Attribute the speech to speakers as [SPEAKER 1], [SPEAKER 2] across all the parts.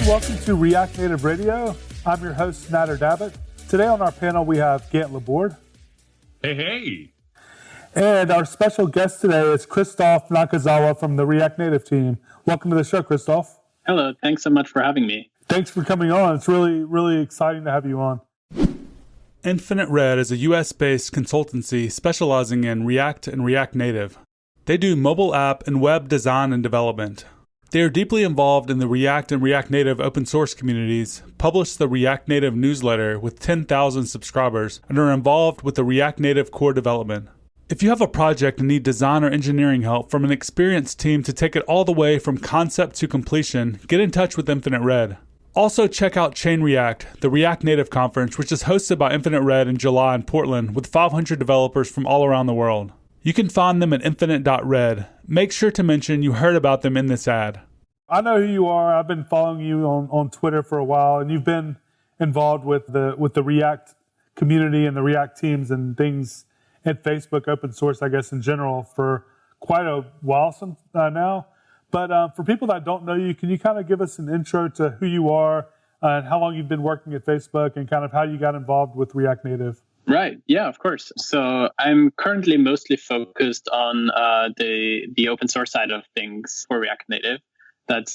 [SPEAKER 1] Welcome to React Native Radio. I'm your host, Nader Dabbit. Today on our panel, we have Gant Laborde.
[SPEAKER 2] Hey.
[SPEAKER 1] And our special guest today is Christoph Nakazawa from the React Native team. Welcome to the show, Christoph.
[SPEAKER 3] Hello. Thanks so much for having me.
[SPEAKER 1] Thanks for coming on. It's really, really exciting to have you on. Infinite Red is a US-based consultancy specializing in React and React Native. They do mobile app and web design and development. They are deeply involved in the React and React Native open source communities, publish the React Native newsletter with 10,000 subscribers, and are involved with the React Native core development. If you have a project and need design or engineering help from an experienced team to take it all the way from concept to completion, get in touch with Infinite Red. Also check out Chain React, the React Native conference, which is hosted by Infinite Red in July in Portland with 500 developers from all around the world. You can find them at infinite.red. Make sure to mention you heard about them in this ad. I know who you are. I've been following you on Twitter for a while, and you've been involved with the React community and the React teams and things at Facebook, open source, I guess, in general, for quite a while now. But for people that don't know you, can you kind of give us an intro to who you are and how long you've been working at Facebook and kind of how you got involved with React Native?
[SPEAKER 3] Right. Yeah, of course. So I'm currently mostly focused on the open source side of things for React Native. That's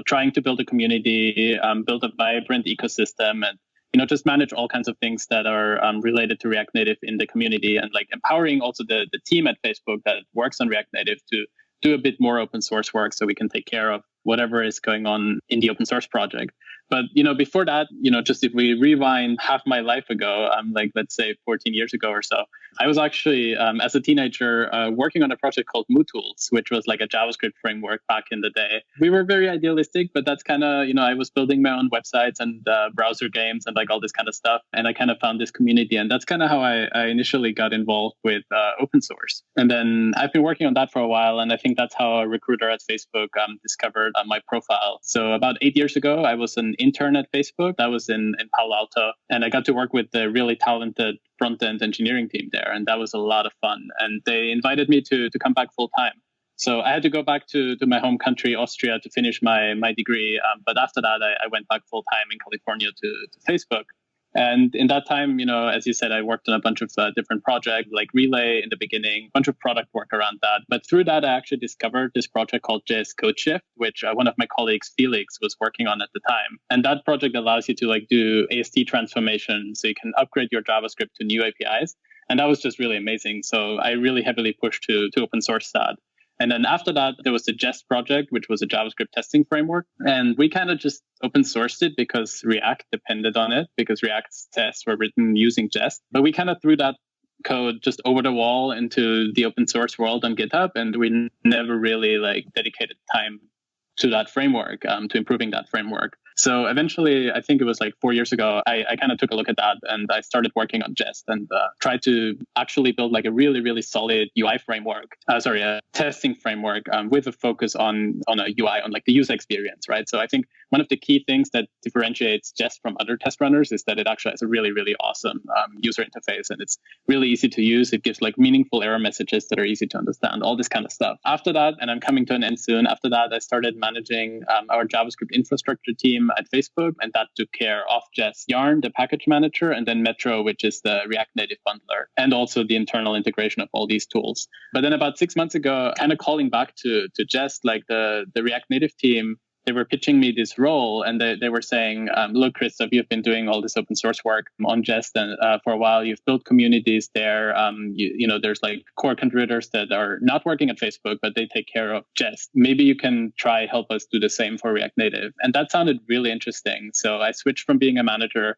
[SPEAKER 3] trying to build a community, build a vibrant ecosystem, and just manage all kinds of things that are related to React Native in the community, and like empowering also the team at Facebook that works on React Native to do a bit more open source work so we can take care of whatever is going on in the open source project. But, before that, just if we rewind half my life ago, let's say 14 years ago or so, I was actually, as a teenager, working on a project called MooTools, which was like a JavaScript framework back in the day. We were very idealistic, but that's kind of, I was building my own websites and browser games and like all this kind of stuff. And I kind of found this community. And that's kind of how I initially got involved with open source. And then I've been working on that for a while. And I think that's how a recruiter at Facebook discovered my profile. So about 8 years ago, I was an intern at Facebook. That was in Palo Alto. And I got to work with the really talented front-end engineering team there. And that was a lot of fun. And they invited me to come back full-time. So I had to go back to my home country, Austria, to finish my degree. But after that, I went back full-time in California to Facebook. And in that time, as you said, I worked on a bunch of different projects like Relay in the beginning, a bunch of product work around that. But through that, I actually discovered this project called JS CodeShift, which one of my colleagues, Felix, was working on at the time. And that project allows you to do AST transformation so you can upgrade your JavaScript to new APIs. And that was just really amazing. So I really heavily pushed to open source that. And then after that, there was the Jest project, which was a JavaScript testing framework. And we kind of just open sourced it because React depended on it, because React's tests were written using Jest. But we kind of threw that code just over the wall into the open source world on GitHub. And we never really dedicated time to that framework, to improving that framework. So eventually, I think it was 4 years ago, I kind of took a look at that and I started working on Jest and tried to actually build a really, really solid UI framework, a testing framework with a focus on a UI, on the user experience, right? So I think one of the key things that differentiates Jest from other test runners is that it actually has a really, really awesome user interface and it's really easy to use. It gives meaningful error messages that are easy to understand, all this kind of stuff. After that, and I'm coming to an end soon, after that, I started managing our JavaScript infrastructure team at Facebook, and that took care of Jest, Yarn, the package manager, and then Metro, which is the React Native bundler, and also the internal integration of all these tools. But then about 6 months ago, kind of calling back to Jest, the React Native team, they were pitching me this role and they were saying, look, Christoph, you've been doing all this open source work on Jest and for a while. You've built communities there. There's core contributors that are not working at Facebook, but they take care of Jest. Maybe you can try help us do the same for React Native. And that sounded really interesting. So I switched from being a manager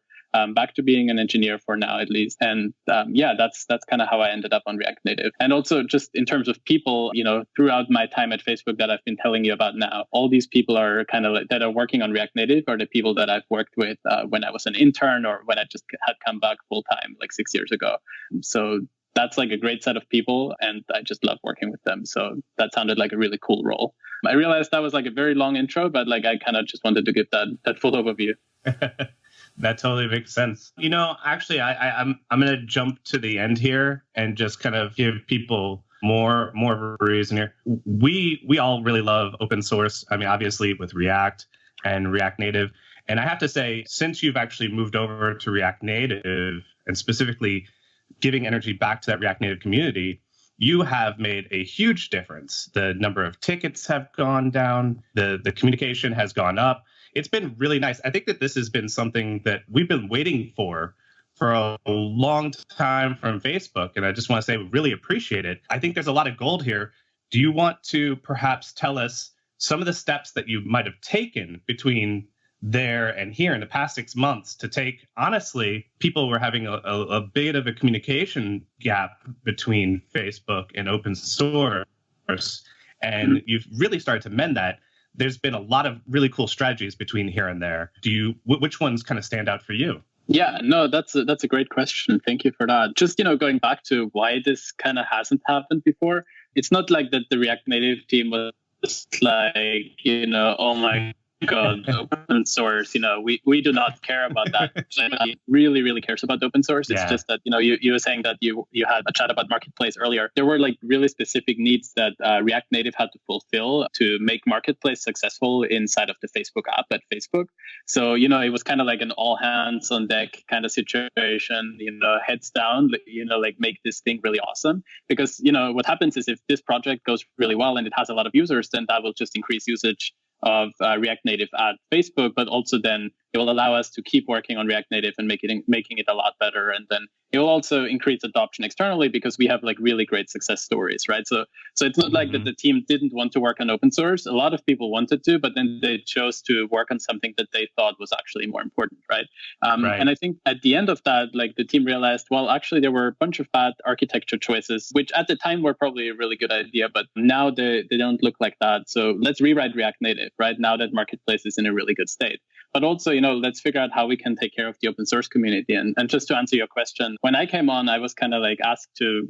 [SPEAKER 3] back to being an engineer for now, at least. And that's kind of how I ended up on React Native. And also just in terms of people, throughout my time at Facebook that I've been telling you about now, all these people are kind of that are working on React Native are the people that I've worked with when I was an intern or when I just had come back full time 6 years ago. So that's a great set of people and I just love working with them. So that sounded like a really cool role. I realized that was a very long intro, but I kind of just wanted to give that full overview.
[SPEAKER 2] That totally makes sense. Actually, I'm going to jump to the end here and just kind of give people more of a reason here. We all really love open source. I mean, obviously with React, and React Native. And I have to say, since you've actually moved over to React Native and specifically giving energy back to that React Native community, you have made a huge difference. The number of tickets have gone down, the communication has gone up. It's been really nice. I think that this has been something that we've been waiting for a long time from Facebook. And I just want to say we really appreciate it. I think there's a lot of gold here. Do you want to perhaps tell us some of the steps that you might have taken between there and here in the past 6 months to take, honestly, people were having a bit of a communication gap between Facebook and open source, and you've really started to mend that. There's been a lot of really cool strategies between here and there. Which ones kind of stand out for you?
[SPEAKER 3] Yeah, no, that's a great question. Thank you for that. Just, going back to why this kind of hasn't happened before, it's not like that the React Native team was like, oh my God, open source, we do not care about that. Everybody really, really cares about open source. It's just that, you were saying that you had a chat about Marketplace earlier. There were like really specific needs that React Native had to fulfill to make Marketplace successful inside of the Facebook app at Facebook. So, it was kind of like an all hands on deck kind of situation, heads down, like make this thing really awesome. Because, what happens is if this project goes really well and it has a lot of users, then that will just increase usage of React Native at Facebook, but also then it will allow us to keep working on React Native and making it a lot better. And then it will also increase adoption externally because we have like really great success stories, right? So it's not like that the team didn't want to work on open source. A lot of people wanted to, but then they chose to work on something that they thought was actually more important, right? And I think at the end of that, like the team realized, well, actually there were a bunch of bad architecture choices, which at the time were probably a really good idea, but now they don't look like that. So let's rewrite React Native, right? Now that Marketplace is in a really good state. But also, let's figure out how we can take care of the open source community. And just to answer your question, when I came on, I was kind of like asked to,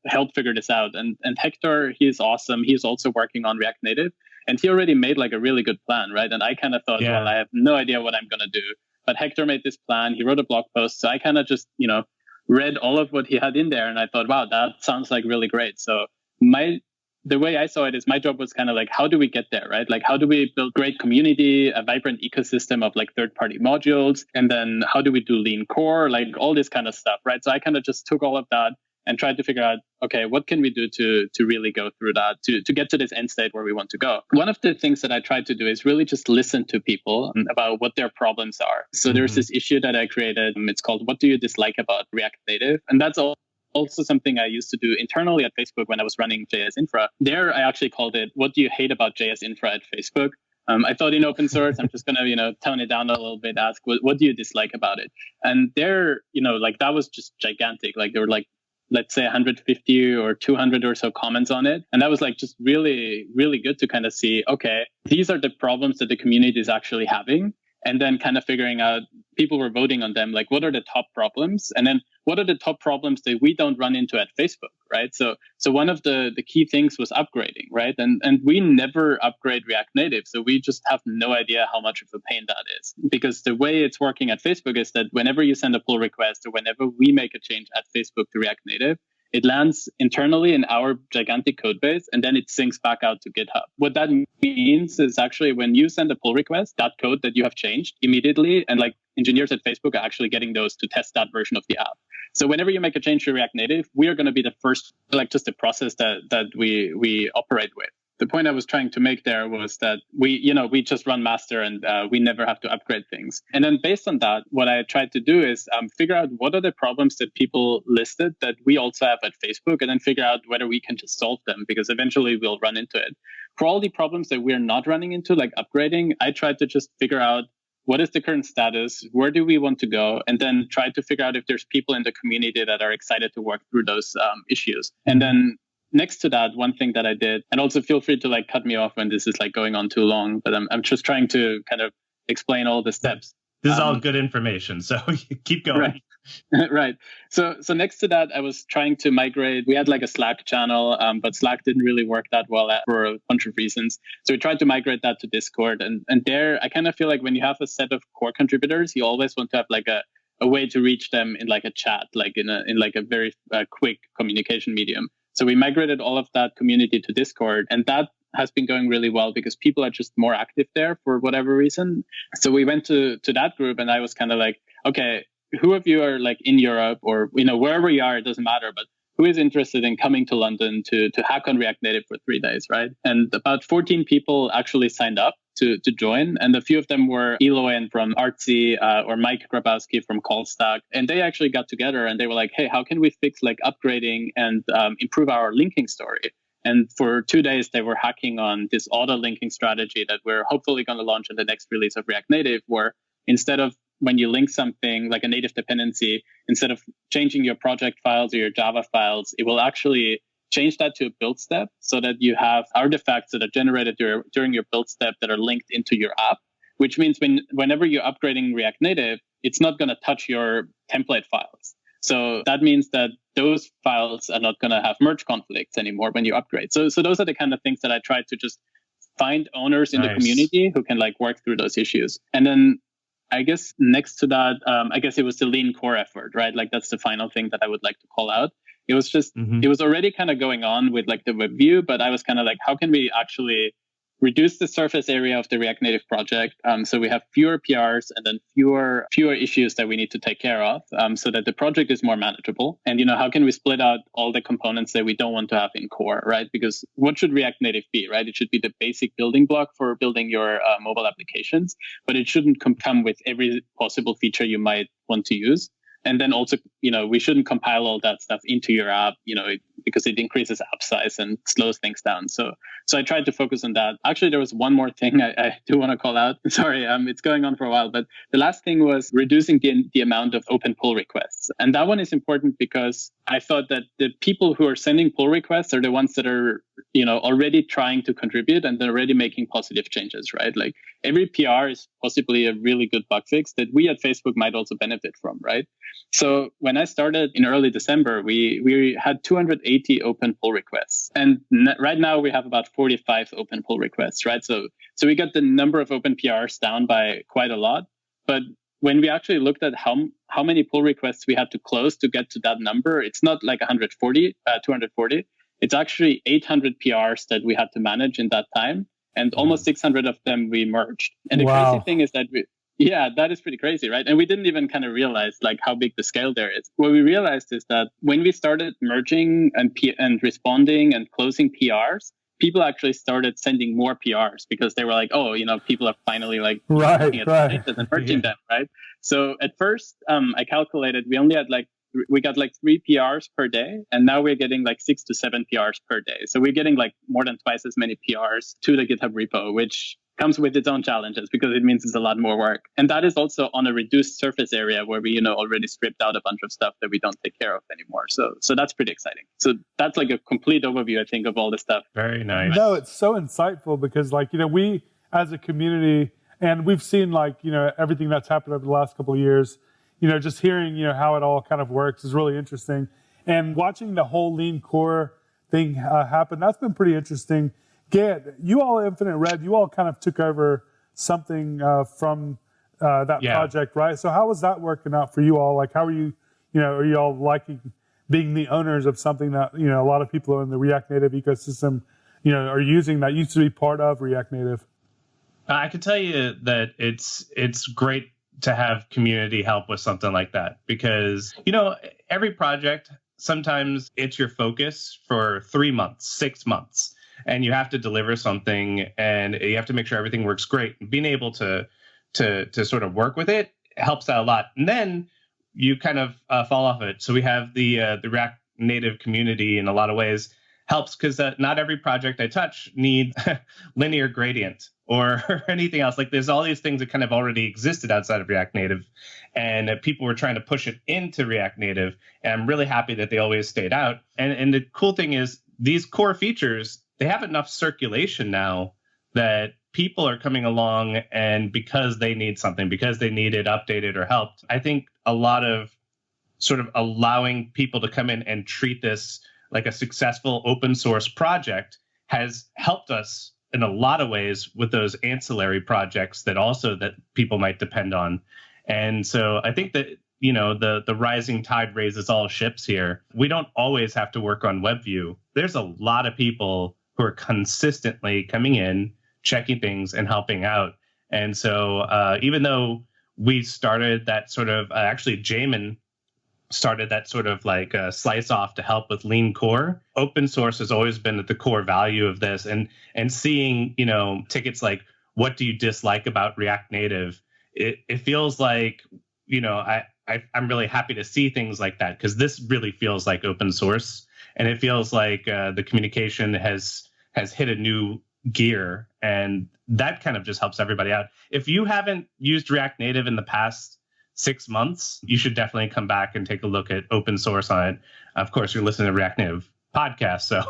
[SPEAKER 3] help figure this out. And Hector, he's awesome. He's also working on React Native. And he already made like a really good plan, right? And I kind of thought, well, I have no idea what I'm going to do. But Hector made this plan. He wrote a blog post. So I kind of just, read all of what he had in there. And I thought, wow, that sounds like really great. So the way I saw it is my job was kind of like, how do we get there, right? Like, how do we build great community, a vibrant ecosystem of like third-party modules? And then how do we do lean core, like all this kind of stuff, right? So I kind of just took all of that and tried to figure out, okay, what can we do to really go through that, to get to this end state where we want to go? One of the things that I tried to do is really just listen to people about what their problems are. So there's this issue that I created. It's called, What Do You Dislike About React Native? And that's also something I used to do internally at Facebook when I was running JS Infra. There, I actually called it, What Do You Hate About JS Infra at Facebook? I thought in open source, I'm just going to, tone it down a little bit, ask, what do you dislike about it? And there, like that was just gigantic. Like there were like, let's say 150 or 200 or so comments on it. And that was like just really, really good to kind of see, okay, these are the problems that the community is actually having. And then kind of figuring out, people were voting on them, like what are the top problems? And then what are the top problems that we don't run into at Facebook, right? So one of the key things was upgrading, right? And we never upgrade React Native. So we just have no idea how much of a pain that is. Because the way it's working at Facebook is that whenever you send a pull request or whenever we make a change at Facebook to React Native, it lands internally in our gigantic code base, and then it syncs back out to GitHub. What that means is actually when you send a pull request, that code that you have changed immediately, and like engineers at Facebook are actually getting those to test that version of the app. So whenever you make a change to React Native, we are going to be the first, like just a process that we operate with. The point I was trying to make there was that we just run master and we never have to upgrade things. And then based on that, what I tried to do is figure out what are the problems that people listed that we also have at Facebook, and then figure out whether we can just solve them, because eventually we'll run into it. For all the problems that we're not running into, like upgrading, I tried to just figure out what is the current status, where do we want to go, and then try to figure out if there's people in the community that are excited to work through those issues. And then next to that, one thing that I did, and also feel free to like cut me off when this is like going on too long, but I'm just trying to kind of explain all the steps.
[SPEAKER 2] This is all good information, so keep going.
[SPEAKER 3] Right. Right. So next to that, I was trying to migrate. We had like a Slack channel, but Slack didn't really work that well for a bunch of reasons. So we tried to migrate that to Discord. And there, I kind of feel like when you have a set of core contributors, you always want to have like a way to reach them in like a chat, like in like a very quick communication medium. So we migrated all of that community to Discord, and that has been going really well because people are just more active there for whatever reason. So we went to that group, and I was kind of like, okay, who of you are like in Europe or, wherever you are, it doesn't matter, but who is interested in coming to London to hack on React Native for 3 days, right? And about 14 people actually signed up to join. And a few of them were Eloy from Artsy or Mike Grabowski from Callstack. And they actually got together and they were like, hey, how can we fix like upgrading and improve our linking story? And for 2 days, they were hacking on this auto linking strategy that we're hopefully going to launch in the next release of React Native, where instead of when you link something like a native dependency, instead of changing your project files or your Java files, it will actually change that to a build step so that you have artifacts that are generated during your build step that are linked into your app, which means whenever you're upgrading React Native, it's not going to touch your template files. So that means that those files are not going to have merge conflicts anymore when you upgrade. So those are the kind of things that I try to just find owners in the community who can like work through those issues. And then I guess next to that, I guess it was the lean core effort, right? Like that's the final thing that I would like to call out. It was just, it was already kind of going on with like the web view, but I was kind of like, how can we actually reduce the surface area of the React Native project so we have fewer PRs and then fewer issues that we need to take care of so that the project is more manageable. And, how can we split out all the components that we don't want to have in core, right? Because what should React Native be, right? It should be the basic building block for building your mobile applications, but it shouldn't come with every possible feature you might want to use. And then also, we shouldn't compile all that stuff into your app, because it increases app size and slows things down. So I tried to focus on that. Actually, there was one more thing I do want to call out. Sorry, it's going on for a while, but the last thing was reducing the amount of open pull requests. And that one is important because I thought that the people who are sending pull requests are the ones that are, already trying to contribute and they're already making positive changes, right? Like every PR is possibly a really good bug fix that we at Facebook might also benefit from, right? So when I started in early December, we had 280 open pull requests. And right now we have about 45 open pull requests, right? So we got the number of open PRs down by quite a lot. But when we actually looked at how many pull requests we had to close to get to that number, it's not like 240. It's actually 800 PRs that we had to manage in that time. And almost 600 of them we merged. And the crazy thing is that that is pretty crazy, right? And we didn't even kind of realize like how big the scale there is. What we realized is that when we started merging and responding and closing PRs, people actually started sending more PRs because they were like, oh, people are finally like looking at and merging them, right? So at first, I calculated we got like 3 PRs per day, and now we're getting like 6 to 7 PRs per day. So we're getting like more than twice as many PRs to the GitHub repo, which comes with its own challenges because it means it's a lot more work. And that is also on a reduced surface area where we, already stripped out a bunch of stuff that we don't take care of anymore. So that's pretty exciting. So that's like a complete overview, I think, of all the stuff.
[SPEAKER 2] Very nice.
[SPEAKER 1] No, it's so insightful because we as a community, and we've seen everything that's happened over the last couple of years, just hearing, how it all kind of works is really interesting. And watching the whole lean core thing happen, that's been pretty interesting. Gad, you all Infinite Red, you all kind of took over something from that project, right? So how was that working out for you all? Like, how are you, are you all liking being the owners of something that, a lot of people in the React Native ecosystem, are using that used to be part of React Native?
[SPEAKER 2] I can tell you that it's great to have community help with something like that because, every project, sometimes it's your focus for 3 months, 6 months. And you have to deliver something and you have to make sure everything works great. Being able to sort of work with it helps out a lot. And then you kind of fall off of it. So we have the React Native community in a lot of ways helps because not every project I touch needs linear gradient or anything else. Like there's all these things that kind of already existed outside of React Native and people were trying to push it into React Native. And I'm really happy that they always stayed out. And the cool thing is these core features, they have enough circulation now that people are coming along and because they need something, because they need it updated or helped. I think a lot of sort of allowing people to come in and treat this like a successful open source project has helped us in a lot of ways with those ancillary projects that people might depend on. And so I think that, the rising tide raises all ships here. We don't always have to work on WebView. There's a lot of people who are consistently coming in, checking things and helping out. And so even though we started that sort of, actually Jamin started that sort of like slice off to help with lean core, open source has always been at the core value of this. And seeing, tickets like, what do you dislike about React Native? It feels like, I'm really happy to see things like that, because this really feels like open source. And it feels like the communication has hit a new gear, and that kind of just helps everybody out. If you haven't used React Native in the past 6 months, you should definitely come back and take a look at open source on it. Of course, you're listening to React Native podcast, so.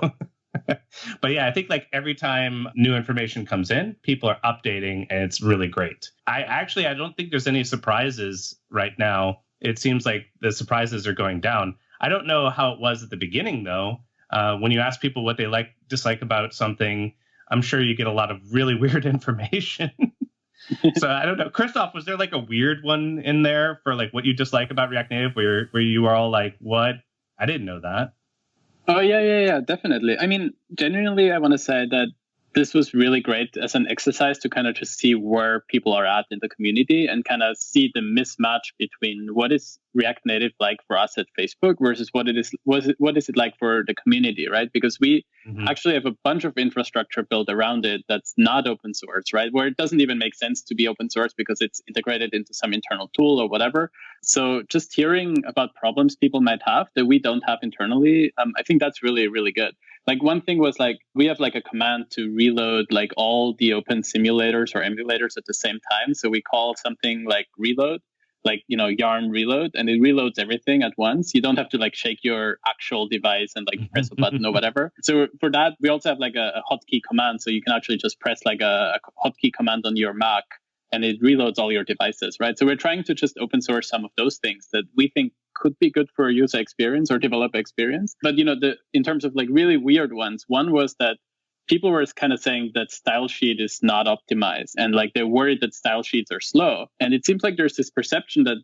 [SPEAKER 2] But yeah, I think like every time new information comes in, people are updating, and it's really great. I don't think there's any surprises right now. It seems like the surprises are going down. I don't know how it was at the beginning, though. When you ask people what they dislike about something, I'm sure you get a lot of really weird information. So I don't know. Christoph, was there like a weird one in there for like what you dislike about React Native where you are all like, what? I didn't know that.
[SPEAKER 3] Oh, yeah, definitely. I mean, genuinely, I want to say that this was really great as an exercise to kind of just see where people are at in the community and kind of see the mismatch between what is React Native like for us at Facebook versus what is it like for the community, right? Because we actually have a bunch of infrastructure built around it that's not open source, right? Where it doesn't even make sense to be open source because it's integrated into some internal tool or whatever. So just hearing about problems people might have that we don't have internally, I think that's really, really good. Like one thing was like, we have like a command to reload like all the open simulators or emulators at the same time. So we call something like reload, like, yarn reload, and it reloads everything at once. You don't have to like shake your actual device and like press a button or whatever. So for that, we also have like a hotkey command. So you can actually just press like a hotkey command on your Mac and it reloads all your devices, right? So we're trying to just open source some of those things that we think could be good for a user experience or developer experience. But, in terms of like really weird ones, one was that people were kind of saying that style sheet is not optimized and like they're worried that style sheets are slow. And it seems like there's this perception that,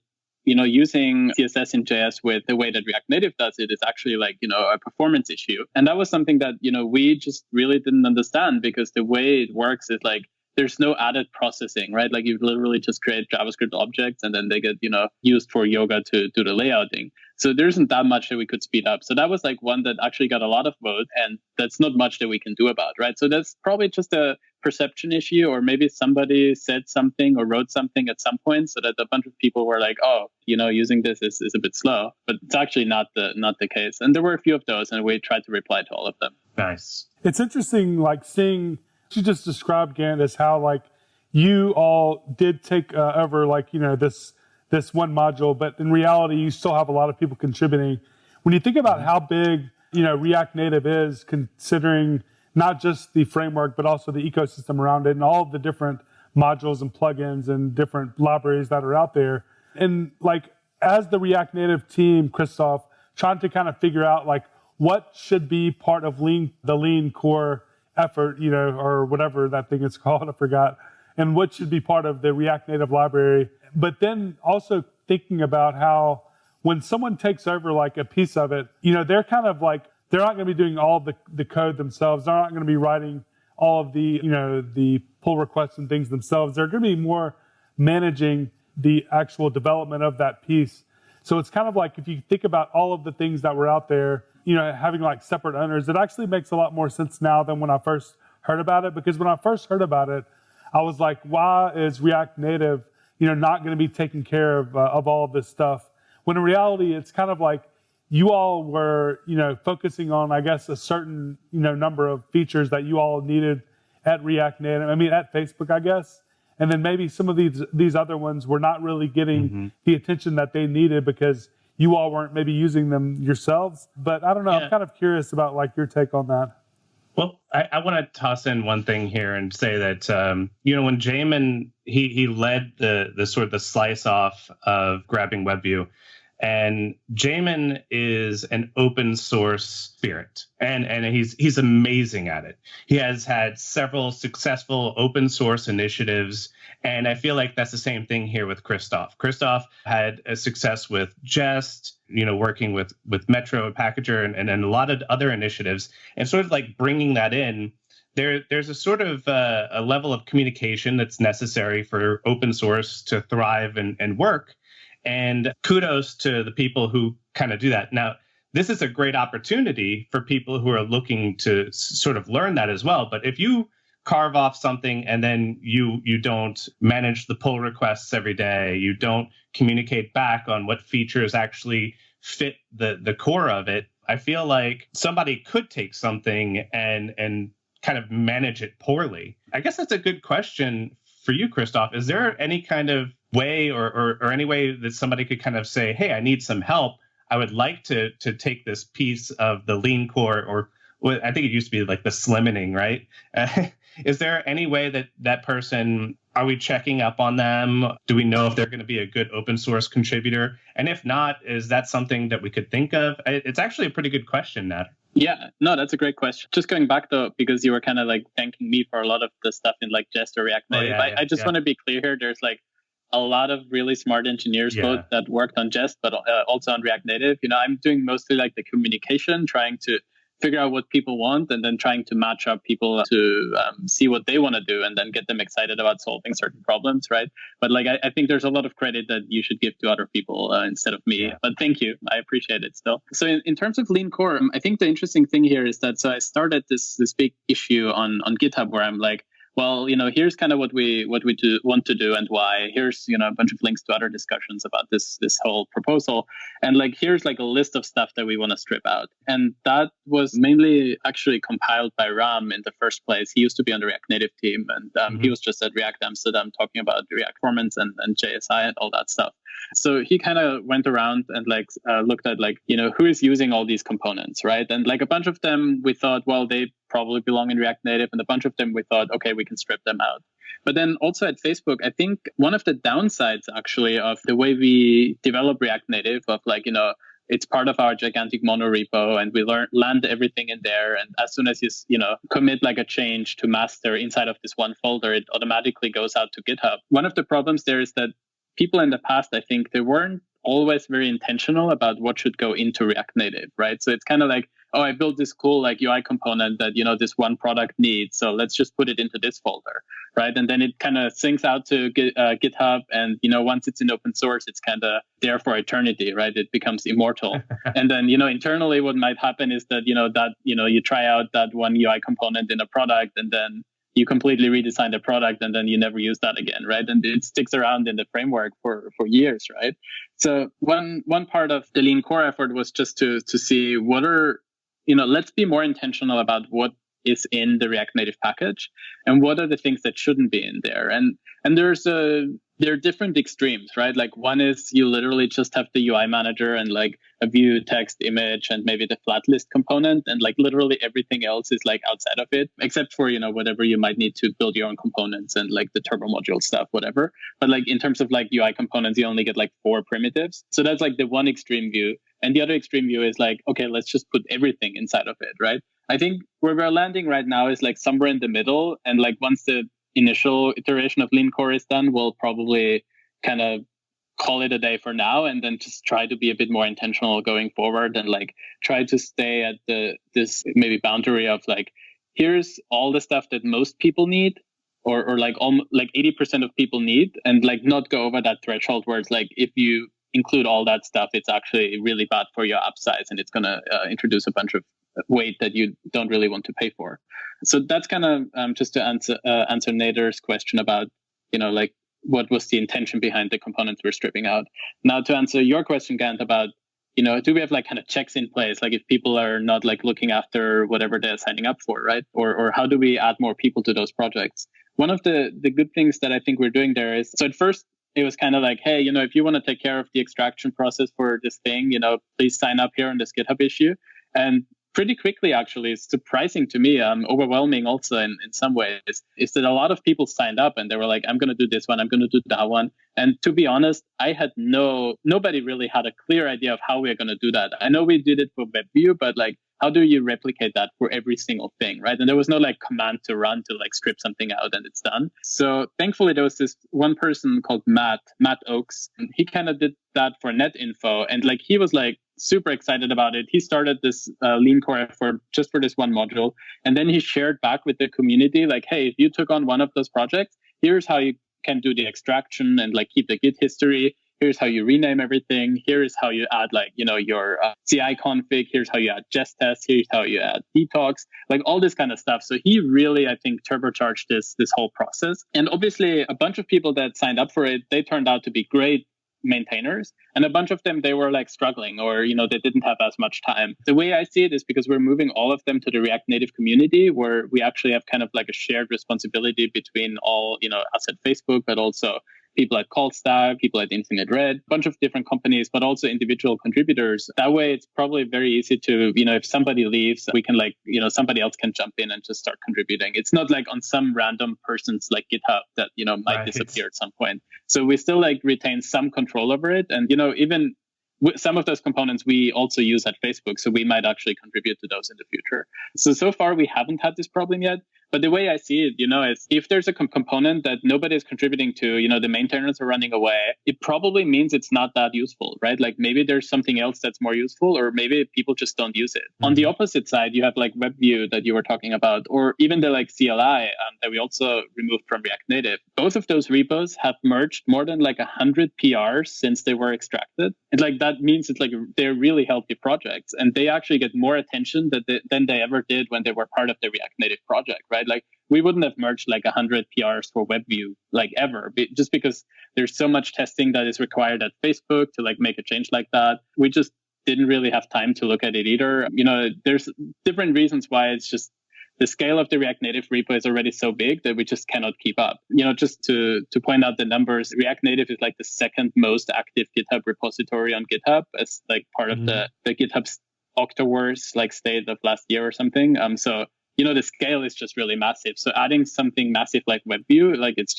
[SPEAKER 3] using CSS in JS with the way that React Native does it is actually like, a performance issue. And that was something that, we just really didn't understand, because the way it works is like, there's no added processing, right? Like you literally just create JavaScript objects and then they get, used for Yoga to do the layouting. So there isn't that much that we could speed up. So that was like one that actually got a lot of vote, and that's not much that we can do about, right? So that's probably just a perception issue, or maybe somebody said something or wrote something at some point so that a bunch of people were like, oh, using this is a bit slow. But it's actually not the case. And there were a few of those, and we tried to reply to all of them.
[SPEAKER 2] Nice.
[SPEAKER 1] It's interesting, like seeing, you just described, Gant, as how like you all did take over like, this one module, but in reality, you still have a lot of people contributing. When you think about how big, React Native is, considering not just the framework, but also the ecosystem around it and all of the different modules and plugins and different libraries that are out there. And like, as the React Native team, Christoph, trying to kind of figure out like what should be part of the lean core effort, or whatever that thing is called, I forgot, and what should be part of the React Native library. But then also thinking about how when someone takes over like a piece of it, they're kind of like, they're not going to be doing all of the code themselves. They're not going to be writing all of the, the pull requests and things themselves. They're going to be more managing the actual development of that piece. So it's kind of like, if you think about all of the things that were out there, having like separate owners, it actually makes a lot more sense now than when I first heard about it. Because when I first heard about it, I was like, why is React Native, not going to be taking care of all of this stuff? When in reality, it's kind of like you all were, focusing on, I guess, a certain, number of features that you all needed at React Native. At Facebook, I guess. And then maybe some of these other ones were not really getting the attention that they needed because you all weren't maybe using them yourselves. But I don't know. Yeah. I'm kind of curious about like your take on that.
[SPEAKER 2] Well, I want to toss in one thing here and say that, when Jamin, he led the sort of the slice off of grabbing WebView, And Jamin is an open source spirit, and he's amazing at it. He has had several successful open source initiatives, and I feel like that's the same thing here with Christoph. Christoph had a success with Jest, working with Metro and Packager, and a lot of other initiatives, and sort of like bringing that in. There's a sort of a level of communication that's necessary for open source to thrive and work. And kudos to the people who kind of do that. Now, this is a great opportunity for people who are looking to sort of learn that as well. But if you carve off something and then you don't manage the pull requests every day, you don't communicate back on what features actually fit the core of it, I feel like somebody could take something and kind of manage it poorly. I guess that's a good question for you, Christoph. Is there any kind of way or any way that somebody could kind of say, hey, I need some help. I would like to take this piece of the lean core, or I think it used to be like the slimmening, right? Is there any way that person, are we checking up on them? Do we know if they're going to be a good open source contributor? And if not, is that something that we could think of? It's actually a pretty good question, Nat.
[SPEAKER 3] Yeah, no, that's a great question. Just going back though, because you were kind of like thanking me for a lot of the stuff in like Jest or React Native. I just want to be clear here. There's like a lot of really smart engineers both that worked on Jest, but also on React Native. I'm doing mostly like the communication, trying to figure out what people want, and then trying to match up people to see what they want to do, and then get them excited about solving certain problems, right? But like, I think there's a lot of credit that you should give to other people instead of me. Yeah. But thank you. I appreciate it still. So in terms of Lean Core, I think the interesting thing here is that, so I started this big issue on GitHub where I'm like, well, here's kind of what we want to do and why. Here's, a bunch of links to other discussions about this whole proposal. And like, here's like a list of stuff that we want to strip out. And that was mainly actually compiled by Ram in the first place. He used to be on the React Native team, and he was just at React Amsterdam talking about React performance and JSI and all that stuff. So he kind of went around and like looked at like, who is using all these components, right? And like a bunch of them, we thought, well, they probably belong in React Native. And a bunch of them, we thought, okay, we can strip them out. But then also at Facebook, I think one of the downsides actually of the way we develop React Native, of like, it's part of our gigantic mono repo, and we land everything in there. And as soon as you commit like a change to master inside of this one folder, it automatically goes out to GitHub. One of the problems there is that people in the past, I think they weren't always very intentional about what should go into React Native, right? So it's kind of like, oh, I built this cool like UI component that, this one product needs. So let's just put it into this folder, right? And then it kind of syncs out to GitHub. And, once it's in open source, it's kind of there for eternity, right? It becomes immortal. And then, internally what might happen is that, you try out that one UI component in a product, and then you completely redesign the product, and then you never use that again, right? And it sticks around in the framework for years, right? So one part of the Lean Core effort was just to see what are, let's be more intentional about what is in the React Native package and what are the things that shouldn't be in there. And there are different extremes, right? Like one is you literally just have the UI manager and like a view, text, image, and maybe the flat list component. And like literally everything else is like outside of it, except for, whatever you might need to build your own components and like the turbo module stuff, whatever. But like in terms of like UI components, you only get like 4 primitives. So that's like the one extreme view. And the other extreme view is like, okay, let's just put everything inside of it, right? I think where we're landing right now is like somewhere in the middle. And like once the initial iteration of Lean Core is done, we'll probably kind of call it a day for now, and then just try to be a bit more intentional going forward, and like try to stay at this maybe boundary of like, here's all the stuff that most people need, or like 80% of people need, and like not go over that threshold where it's like, if you include all that stuff, it's actually really bad for your app size, and it's going to introduce a bunch of weight that you don't really want to pay for. So that's kind of just to answer Nader's question about, like what was the intention behind the components we're stripping out. Now to answer your question, Gant, about, do we have like kind of checks in place? Like if people are not like looking after whatever they're signing up for, right? Or how do we add more people to those projects? One of the good things that I think we're doing there is, so at first it was kind of like, hey, if you want to take care of the extraction process for this thing, please sign up here on this GitHub issue. And pretty quickly, actually. It's surprising to me, overwhelming also in some ways, is that a lot of people signed up and they were like, I'm going to do this one, I'm going to do that one. And to be honest, I had nobody really had a clear idea of how we are going to do that. I know we did it for WebView, but like, how do you replicate that for every single thing, right? And there was no like command to run to like strip something out and it's done. So thankfully there was this one person called Matt Oakes, and he kind of did that for NetInfo. And like, he was like super excited about it. He started this lean core effort just for this one module. And then he shared back with the community, like, hey, if you took on one of those projects, here's how you can do the extraction and like keep the Git history. Here's how you rename everything. Here's how you add like, your CI config. Here's how you add jest tests. Here's how you add detox, like all this kind of stuff. So he really, I think, turbocharged this whole process. And obviously a bunch of people that signed up for it, they turned out to be great maintainers, and a bunch of them, they were like struggling, or they didn't have as much time. The way I see it is because we're moving all of them to the React Native community, where we actually have kind of like a shared responsibility between all us at Facebook, but also people at CallStack, people at Infinite Red, a bunch of different companies, but also individual contributors. That way, it's probably very easy to, if somebody leaves, we can somebody else can jump in and just start contributing. It's not like on some random person's like GitHub that, might disappear at some point. So we still like retain some control over it. And, even some of those components we also use at Facebook. So we might actually contribute to those in the future. So far, we haven't had this problem yet. But the way I see it, is if there's a component that nobody is contributing to, the maintainers are running away, it probably means it's not that useful, right? Like maybe there's something else that's more useful, or maybe people just don't use it. Mm-hmm. On the opposite side, you have like WebView that you were talking about, or even the like CLI that we also removed from React Native. Both of those repos have merged more than like 100 PRs since they were extracted. And like that means it's like they're really healthy projects, and they actually get more attention than they ever did when they were part of the React Native project, right? Like we wouldn't have merged like 100 PRs for WebView like ever, just because there's so much testing that is required at Facebook to like make a change like that. We just didn't really have time to look at it either. There's different reasons why. It's just the scale of the React Native repo is already so big that we just cannot keep up. Just to point out the numbers, React Native is like the second most active GitHub repository on GitHub as like part of the GitHub Octoverse like state of last year or something. So the scale is just really massive. So adding something massive like WebView, like it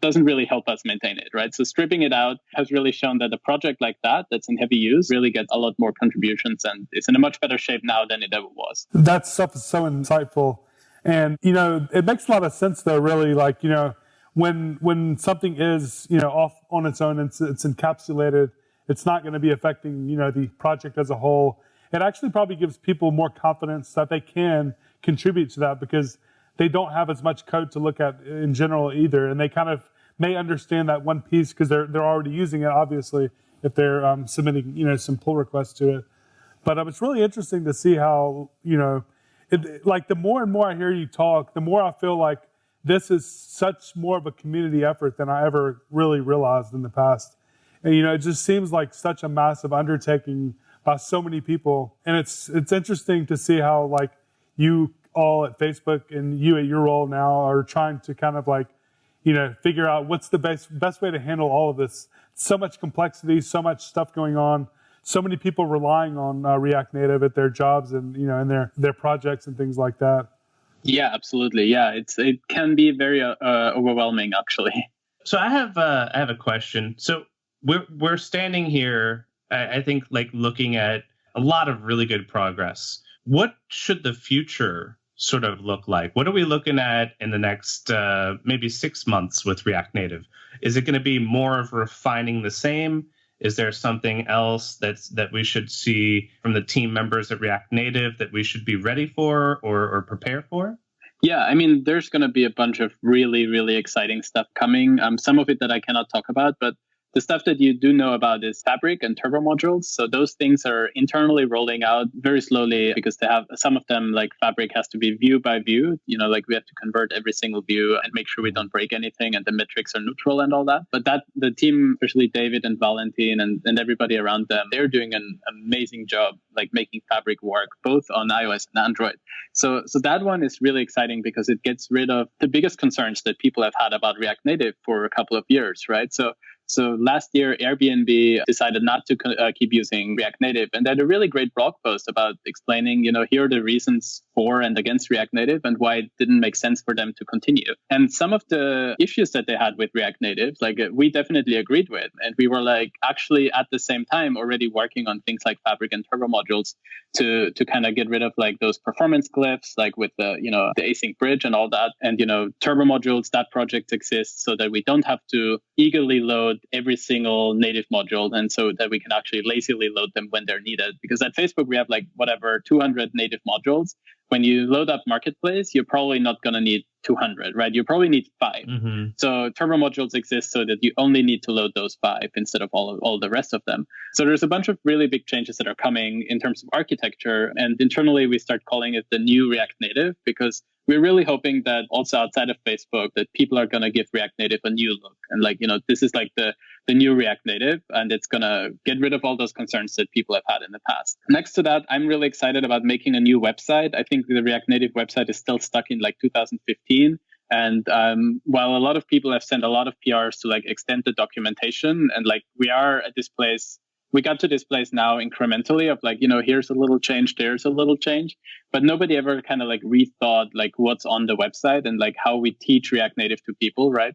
[SPEAKER 3] doesn't really help us maintain it, right? So stripping it out has really shown that a project like that's in heavy use really gets a lot more contributions, and it's in a much better shape now than it ever was.
[SPEAKER 1] That stuff is so insightful. And, it makes a lot of sense though, really, like, when something is, off on its own, it's encapsulated, it's not going to be affecting, the project as a whole. It actually probably gives people more confidence that they can contribute to that, because they don't have as much code to look at in general either, and they kind of may understand that one piece because they're already using it, obviously, if they're submitting some pull requests to it. But it's really interesting to see how like the more and more I hear you talk, the more I feel like this is such more of a community effort than I ever really realized in the past. And it just seems like such a massive undertaking by so many people, and it's interesting to see how like you all at Facebook and you at your role now are trying to kind of like, figure out what's the best way to handle all of this. So much complexity, so much stuff going on, so many people relying on React Native at their jobs and, in their projects and things like that.
[SPEAKER 3] Yeah, absolutely. Yeah, it can be very overwhelming, actually.
[SPEAKER 2] So I have a question. So we're standing here, I think, like looking at a lot of really good progress. What should the future sort of look like? What are we looking at in the next maybe 6 months with React Native? Is it going to be more of refining the same? Is there something else that we should see from the team members at React Native that we should be ready for or prepare for?
[SPEAKER 3] Yeah, I mean, there's going to be a bunch of really, really exciting stuff coming. Some of it that I cannot talk about, but the stuff that you do know about is Fabric and Turbo modules. So those things are internally rolling out very slowly because they have some of them, like Fabric has to be view by view. Like we have to convert every single view and make sure we don't break anything and the metrics are neutral and all that. But the team, especially David and Valentin and everybody around them, they're doing an amazing job, like making Fabric work both on iOS and Android. So that one is really exciting because it gets rid of the biggest concerns that people have had about React Native for a couple of years, right? So So last year, Airbnb decided not to keep using React Native. And they had a really great blog post about explaining, here are the reasons for and against React Native and why it didn't make sense for them to continue. And some of the issues that they had with React Native, we definitely agreed with. And we were actually at the same time already working on things like Fabric and Turbo modules to kind of get rid of those performance glyphs, with the async bridge and all that. And, Turbo modules, that project exists so that we don't have to eagerly load every single native module, and so that we can actually lazily load them when they're needed. Because at Facebook, we have 200 native modules. When you load up Marketplace, you're probably not going to need 200, right? You probably need 5.
[SPEAKER 4] Mm-hmm.
[SPEAKER 3] So Turbo modules exist so that you only need to load those 5 instead of all the rest of them. So there's a bunch of really big changes that are coming in terms of architecture. And internally, we start calling it the new React Native, because we're really hoping that also outside of Facebook, that people are going to give React Native a new look. And this is the new React Native, and it's going to get rid of all those concerns that people have had in the past. Next to that, I'm really excited about making a new website. I think the React Native website is still stuck in 2015. And while a lot of people have sent a lot of PRs to extend the documentation, and we are at this place, we got to this place now incrementally of here's a little change, there's a little change, but nobody ever kind of rethought what's on the website and how we teach React Native to people, right?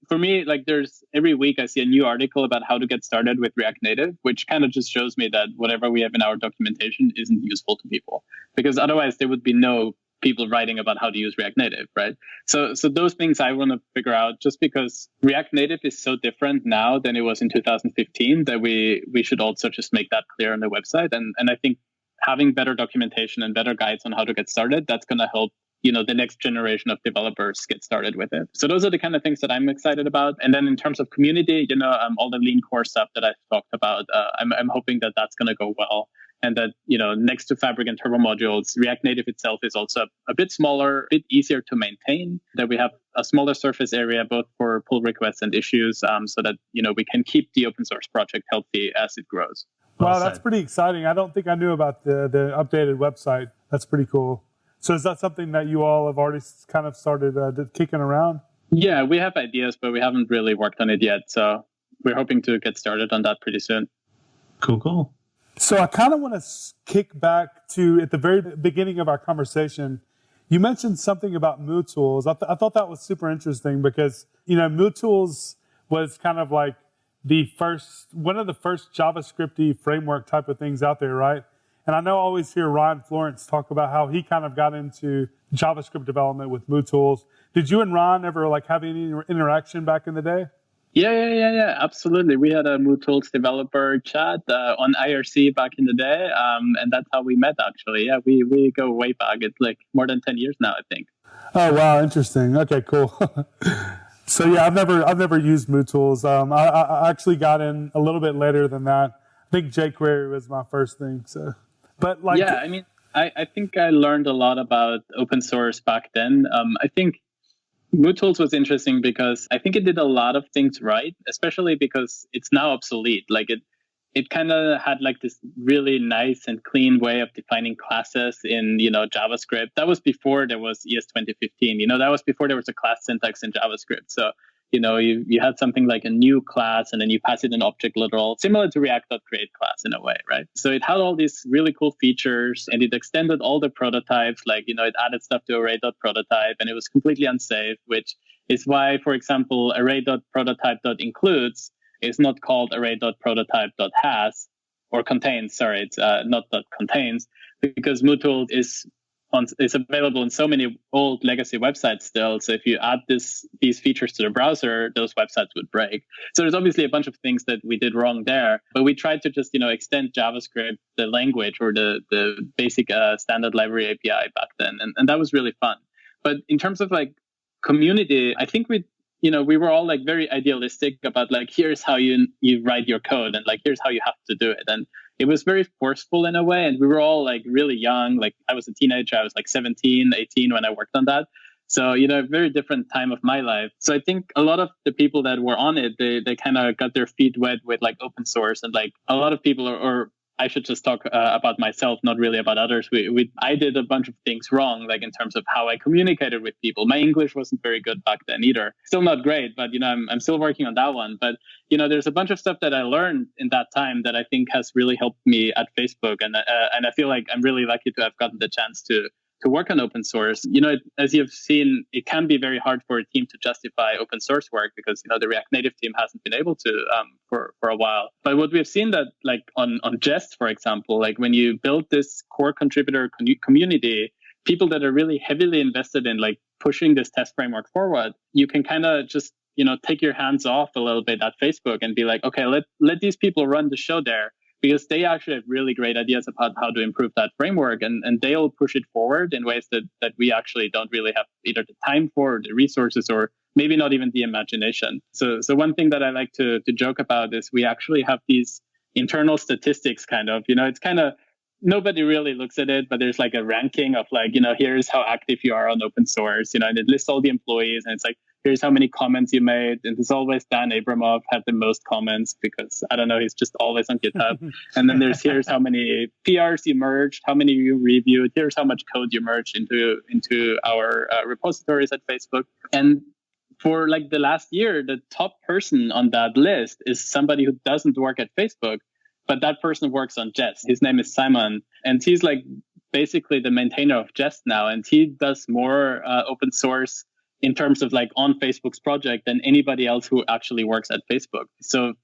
[SPEAKER 3] For me, there's every week I see a new article about how to get started with React Native, which kind of just shows me that whatever we have in our documentation isn't useful to people, because otherwise there would be no people writing about how to use React Native, right? So those things I want to figure out, just because React Native is so different now than it was in 2015, that we should also just make that clear on the website. And I think having better documentation and better guides on how to get started, that's going to help the next generation of developers get started with it. So those are the kind of things that I'm excited about. And then in terms of community, all the lean core stuff that I've talked about, I'm hoping that that's going to go well. And that, next to Fabric and Turbo modules, React Native itself is also a bit smaller, a bit easier to maintain, that we have a smaller surface area, both for pull requests and issues, so that, we can keep the open source project healthy as it grows.
[SPEAKER 1] Wow, that's pretty exciting. I don't think I knew about the updated website. That's pretty cool. So is that something that you all have already kind of started kicking around?
[SPEAKER 3] Yeah, we have ideas, but we haven't really worked on it yet. So we're hoping to get started on that pretty soon.
[SPEAKER 4] Cool.
[SPEAKER 1] So I kind of want to kick back to at the very beginning of our conversation. You mentioned something about MooTools. I thought that was super interesting because, MooTools was kind of one of the first JavaScript-y framework type of things out there, right? And I know I always hear Ryan Florence talk about how he kind of got into JavaScript development with MooTools. Did you and Ryan ever have any interaction back in the day?
[SPEAKER 3] Yeah, absolutely. We had a MooTools developer chat on IRC back in the day, and that's how we met, actually. Yeah, we go way back. It's more than 10 years now, I think.
[SPEAKER 1] Oh, wow, interesting. Okay, cool. So yeah, I've never used MooTools. I actually got in a little bit later than that. I think jQuery was my first thing. So, but
[SPEAKER 3] yeah, I mean, I think I learned a lot about open source back then. I think MooTools was interesting because I think it did a lot of things right, especially because it's now obsolete. It kind of had this really nice and clean way of defining classes in, JavaScript. That was before there was ES 2015. That was before there was a class syntax in JavaScript. So, you had something like a new class and then you pass it an object literal, similar to React.create class in a way, right? So it had all these really cool features and it extended all the prototypes. It added stuff to array.prototype and it was completely unsafe, which is why, for example, array.prototype.includes is not called array.prototype.has or contains. Sorry, it's not .contains, because MooTools is available in so many old legacy websites still. So if you add these features to the browser, those websites would break. So there's obviously a bunch of things that we did wrong there, but we tried to just extend JavaScript, the language or the basic standard library API back then, and that was really fun. But in terms of community, I think we were all very idealistic about here's how you write your code and here's how you have to do it. And it was very forceful in a way. And we were all really young. I was a teenager. I was 17, 18 when I worked on that. So, a very different time of my life. So I think a lot of the people that were on it, they kind of got their feet wet with open source. And a lot of people or I should just talk about myself, not really about others. I did a bunch of things wrong, like in terms of how I communicated with people. My English wasn't very good back then either. Still not great, but I'm still working on that one. But there's a bunch of stuff that I learned in that time that I think has really helped me at Facebook, and I feel like I'm really lucky to have gotten the chance to work on open source. As you've seen, it can be very hard for a team to justify open source work because the React Native team hasn't been able to for a while. But what we've seen that like on Jest, for example, like when you build this core contributor community, people that are really heavily invested in like pushing this test framework forward, you can kind of just take your hands off a little bit at Facebook and be like, okay, let these people run the show there, because they actually have really great ideas about how to improve that framework, and they'll push it forward in ways that we actually don't really have either the time for, or the resources, or maybe not even the imagination. So one thing that I like to joke about is we actually have these internal statistics kind of, it's kind of, nobody really looks at it, but there's like a ranking of like, here's how active you are on open source, and it lists all the employees, and it's like, here's how many comments you made. And it's always Dan Abramov had the most comments because, I don't know, he's just always on GitHub. And then here's how many PRs you merged, how many you reviewed, here's how much code you merged into our repositories at Facebook. And for like the last year, the top person on that list is somebody who doesn't work at Facebook, but that person works on Jest. His name is Simon, and he's like basically the maintainer of Jest now. And he does more open source in terms of like on Facebook's project than anybody else who actually works at Facebook. So,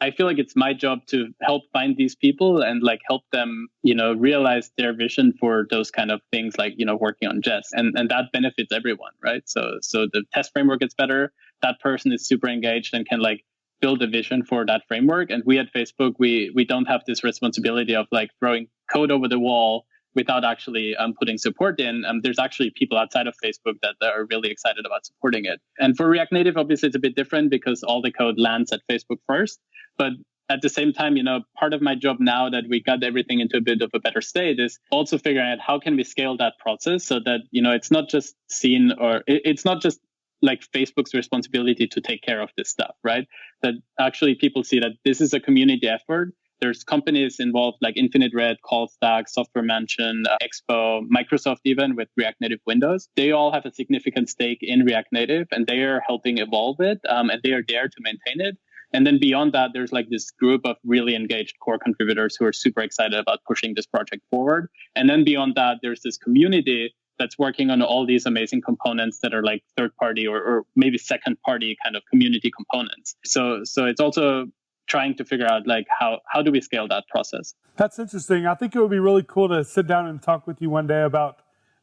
[SPEAKER 3] I feel like it's my job to help find these people and like help them, realize their vision for those kind of things, like, working on Jest. And that benefits everyone, right? So the test framework gets better. That person is super engaged and can like build a vision for that framework. And we at Facebook, we don't have this responsibility of like throwing code over the wall without actually putting support in. There's actually people outside of Facebook that are really excited about supporting it. And for React Native, obviously, it's a bit different because all the code lands at Facebook first. But at the same time, part of my job now that we got everything into a bit of a better state is also figuring out how can we scale that process so that, it's not just seen, or it's not just like Facebook's responsibility to take care of this stuff, right? That actually people see that this is a community effort. There's companies involved like Infinite Red, CallStack, Software Mansion, Expo, Microsoft even with React Native Windows. They all have a significant stake in React Native, and they are helping evolve it, and they are there to maintain it. And then beyond that, there's like this group of really engaged core contributors who are super excited about pushing this project forward. And then beyond that, there's this community that's working on all these amazing components that are like third party or maybe second party kind of community components. So it's also trying to figure out like how do we scale that process.
[SPEAKER 1] That's interesting. I think it would be really cool to sit down and talk with you one day about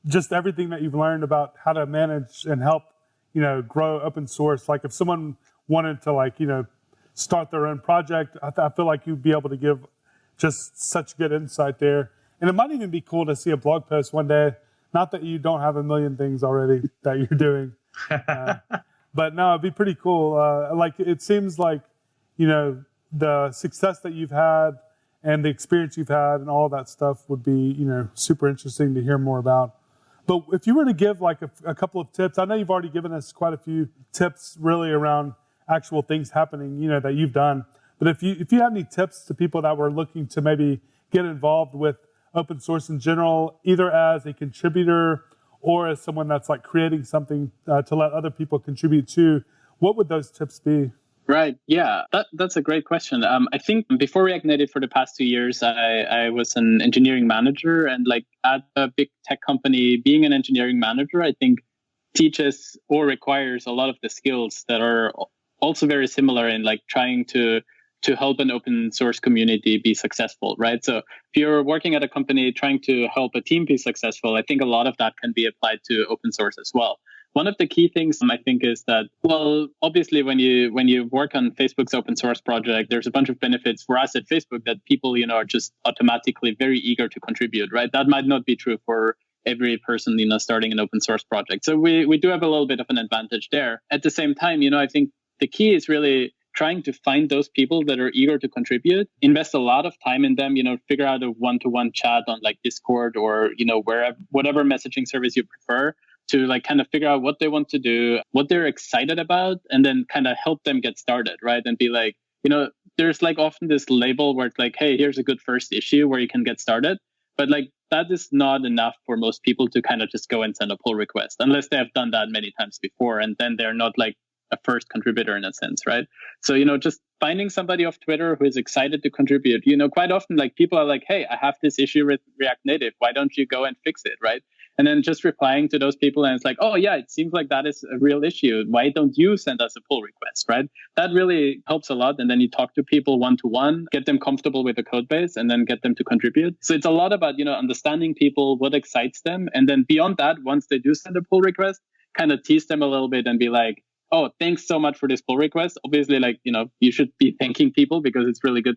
[SPEAKER 1] just everything that you've learned about how to manage and help, grow open source. Like if someone wanted to like, start their own project, I feel like you'd be able to give just such good insight there. And it might even be cool to see a blog post one day. Not that you don't have a million things already that you're doing, but no, it'd be pretty cool. Like it seems like, the success that you've had and the experience you've had and all that stuff would be, super interesting to hear more about. But if you were to give like a couple of tips, I know you've already given us quite a few tips really around actual things happening, that you've done. But if you had any tips to people that were looking to maybe get involved with open source in general, either as a contributor or as someone that's like creating something to let other people contribute to, what would those tips be?
[SPEAKER 3] Right. Yeah, that's a great question. I think before React Native for the past 2 years, I was an engineering manager, and like at a big tech company, being an engineering manager, I think teaches or requires a lot of the skills that are also very similar in like trying to help an open source community be successful, right? So if you're working at a company trying to help a team be successful, I think a lot of that can be applied to open source as well. One of the key things I think is that, well, obviously when you work on Facebook's open source project, there's a bunch of benefits for us at Facebook that people, are just automatically very eager to contribute, right? That might not be true for every person, starting an open source project. So we do have a little bit of an advantage there. At the same time, I think the key is really trying to find those people that are eager to contribute, invest a lot of time in them, figure out a one-to-one chat on like Discord or, wherever, whatever messaging service you prefer, to like kind of figure out what they want to do, what they're excited about, and then kind of help them get started, right? And be like, there's like often this label where it's like, hey, here's a good first issue where you can get started. But like that is not enough for most people to kind of just go and send a pull request unless they have done that many times before. And then they're not like a first contributor in a sense, right? So, just finding somebody off Twitter who is excited to contribute, quite often like people are like, hey, I have this issue with React Native. Why don't you go and fix it, right? And then just replying to those people and it's like, oh yeah, it seems like that is a real issue. Why don't you send us a pull request, right? That really helps a lot. And then you talk to people one-to-one, get them comfortable with the code base and then get them to contribute. So it's a lot about, understanding people, what excites them. And then beyond that, once they do send a pull request, kind of tease them a little bit and be like, oh, thanks so much for this pull request. Obviously, you should be thanking people because it's really good.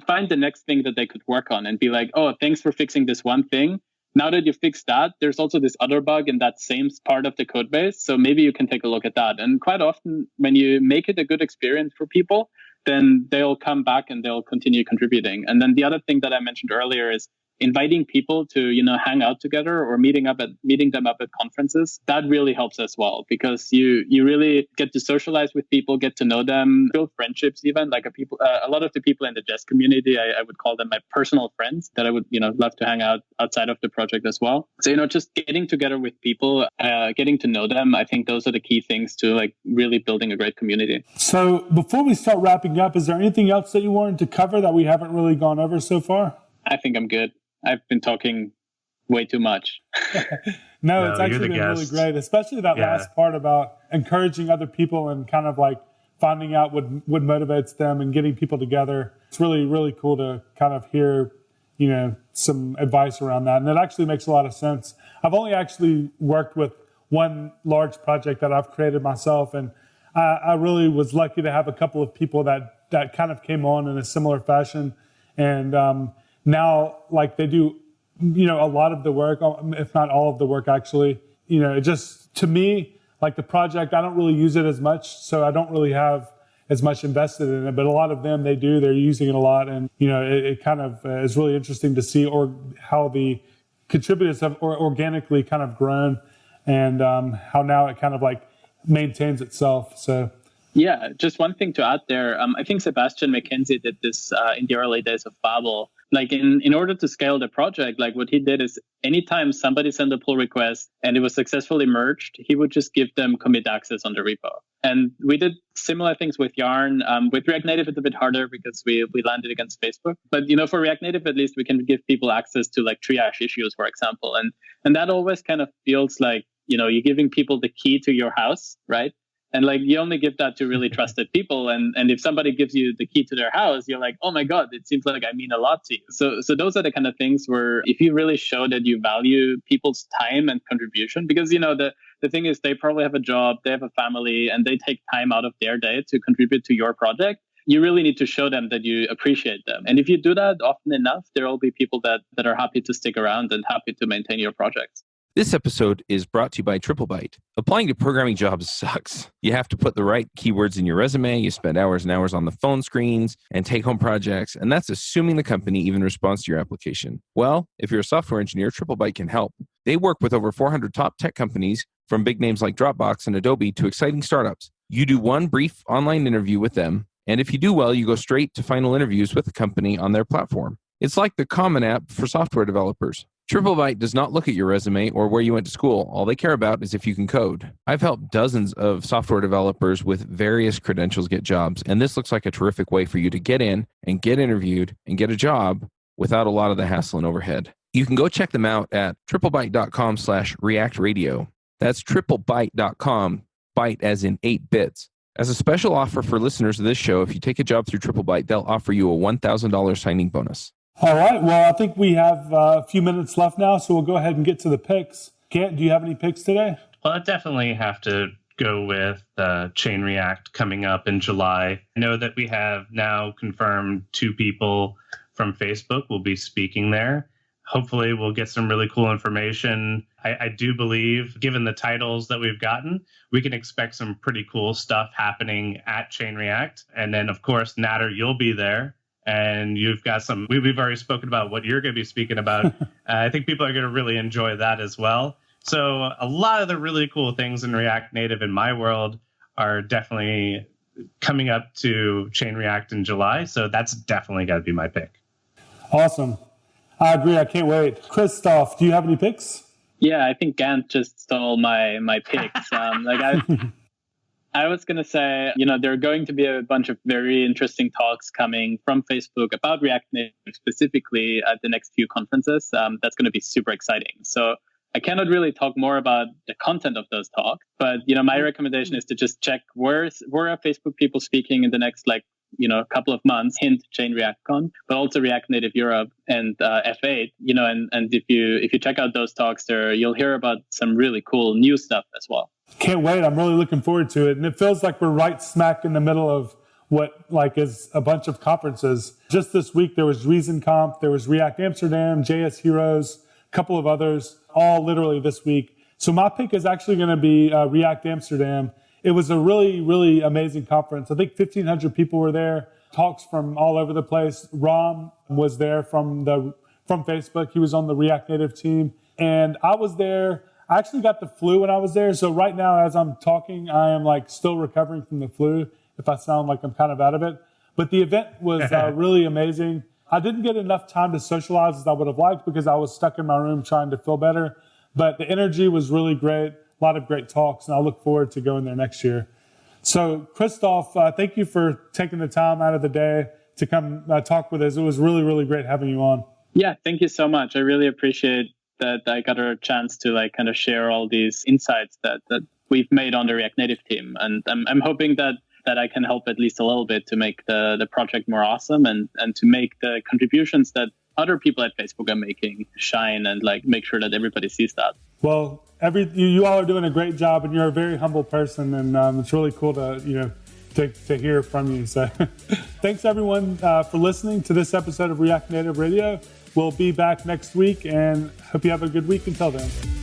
[SPEAKER 3] Find the next thing that they could work on and be like, oh, thanks for fixing this one thing. Now that you fixed that, there's also this other bug in that same part of the code base. So maybe you can take a look at that. And quite often when you make it a good experience for people, then they'll come back and they'll continue contributing. And then the other thing that I mentioned earlier is inviting people to, hang out together or meeting them up at conferences. That really helps as well because you really get to socialize with people, get to know them, build friendships even. Like a lot of the people in the Jest community, I would call them my personal friends that I would, love to hang out outside of the project as well. So, just getting together with people, getting to know them. I think those are the key things to like really building a great community.
[SPEAKER 1] So before we start wrapping up, is there anything else that you wanted to cover that we haven't really gone over so far?
[SPEAKER 3] I think I'm good. I've been talking way too much.
[SPEAKER 1] No, it's actually been really great, especially that last part about encouraging other people and kind of like finding out what motivates them and getting people together. It's really, really cool to kind of hear, some advice around that. And it actually makes a lot of sense. I've only actually worked with one large project that I've created myself. And I really was lucky to have a couple of people that kind of came on in a similar fashion. And, now, like they do, a lot of the work, if not all of the work, actually, it just, to me, like the project, I don't really use it as much. So I don't really have as much invested in it. But a lot of them, they're using it a lot. And, it kind of is really interesting to see how the contributors have organically kind of grown and how now it kind of like maintains itself. So.
[SPEAKER 3] Yeah, just one thing to add there. I think Sebastian McKenzie did this in the early days of Babel. Like in order to scale the project, like what he did is anytime somebody sent a pull request and it was successfully merged, he would just give them commit access on the repo. And we did similar things with Yarn. With React Native, it's a bit harder because we landed against Facebook. But, for React Native, at least we can give people access to like triage issues, for example. And that always kind of feels like, you're giving people the key to your house, right? And like you only give that to really trusted people. And if somebody gives you the key to their house, you're like, oh my God, it seems like I mean a lot to you. So those are the kind of things where if you really show that you value people's time and contribution, because the thing is they probably have a job, they have a family, and they take time out of their day to contribute to your project. You really need to show them that you appreciate them. And if you do that often enough, there will be people that are happy to stick around and happy to maintain your projects.
[SPEAKER 4] This episode is brought to you by TripleByte. Applying to programming jobs sucks. You have to put the right keywords in your resume, you spend hours and hours on the phone screens and take-home projects, and that's assuming the company even responds to your application. Well, if you're a software engineer, TripleByte can help. They work with over 400 top tech companies, from big names like Dropbox and Adobe to exciting startups. You do one brief online interview with them, and if you do well, you go straight to final interviews with the company on their platform. It's like the Common App for software developers. TripleByte does not look at your resume or where you went to school. All they care about is if you can code. I've helped dozens of software developers with various credentials get jobs, and this looks like a terrific way for you to get in and get interviewed and get a job without a lot of the hassle and overhead. You can go check them out at triplebyte.com/reactradio. That's triplebyte.com, byte as in 8 bits. As a special offer for listeners of this show, if you take a job through TripleByte, they'll offer you a $1,000 signing bonus.
[SPEAKER 1] All right. Well, I think we have a few minutes left now, so we'll go ahead and get to the picks. Kent, do you have any picks today?
[SPEAKER 2] Well, I definitely have to go with Chain React coming up in July. I know that we have now confirmed 2 people from Facebook will be speaking there. Hopefully, we'll get some really cool information. I do believe, given the titles that we've gotten, we can expect some pretty cool stuff happening at Chain React. And then, of course, Natter, you'll be there. And you've got some, we've already spoken about what you're going to be speaking about. I think people are going to really enjoy that as well. So a lot of the really cool things in React Native in my world are definitely coming up to Chain React in July. So that's definitely got to be my pick.
[SPEAKER 1] Awesome. I agree. I can't wait. Christoph, do you have any picks?
[SPEAKER 3] Yeah, I think Gant just stole my picks. I was going to say, there are going to be a bunch of very interesting talks coming from Facebook about React Native specifically at the next few conferences. That's going to be super exciting. So I cannot really talk more about the content of those talks, but my recommendation is to just check where are Facebook people speaking in the next couple of months. Hint: Chain ReactCon, but also React Native Europe and F8. And if you check out those talks, you'll hear about some really cool new stuff as well.
[SPEAKER 1] Can't wait. I'm really looking forward to it. And it feels like we're right smack in the middle of what is a bunch of conferences. Just this week, there was ReasonConf, there was React Amsterdam, JS Heroes, a couple of others, all literally this week. So my pick is actually going to be React Amsterdam. It was a really, really amazing conference. I think 1,500 people were there, talks from all over the place. Ram was there from Facebook. He was on the React Native team. And I was there. I actually got the flu when I was there. So right now, as I'm talking, I am still recovering from the flu, if I sound like I'm kind of out of it. But the event was really amazing. I didn't get enough time to socialize as I would have liked because I was stuck in my room trying to feel better. But the energy was really great. A lot of great talks, and I look forward to going there next year. So, Christoph, thank you for taking the time out of the day to come talk with us. It was really, really great having you on.
[SPEAKER 3] Yeah, thank you so much. I really appreciate that I got a chance to kind of share all these insights that we've made on the React Native team. And I'm hoping that I can help at least a little bit to make the project more awesome and to make the contributions that other people at Facebook are making shine and make sure that everybody sees that.
[SPEAKER 1] Well, you all are doing a great job, and you're a very humble person, and it's really cool to hear from you. So thanks everyone for listening to this episode of React Native Radio. We'll be back next week, and hope you have a good week until then.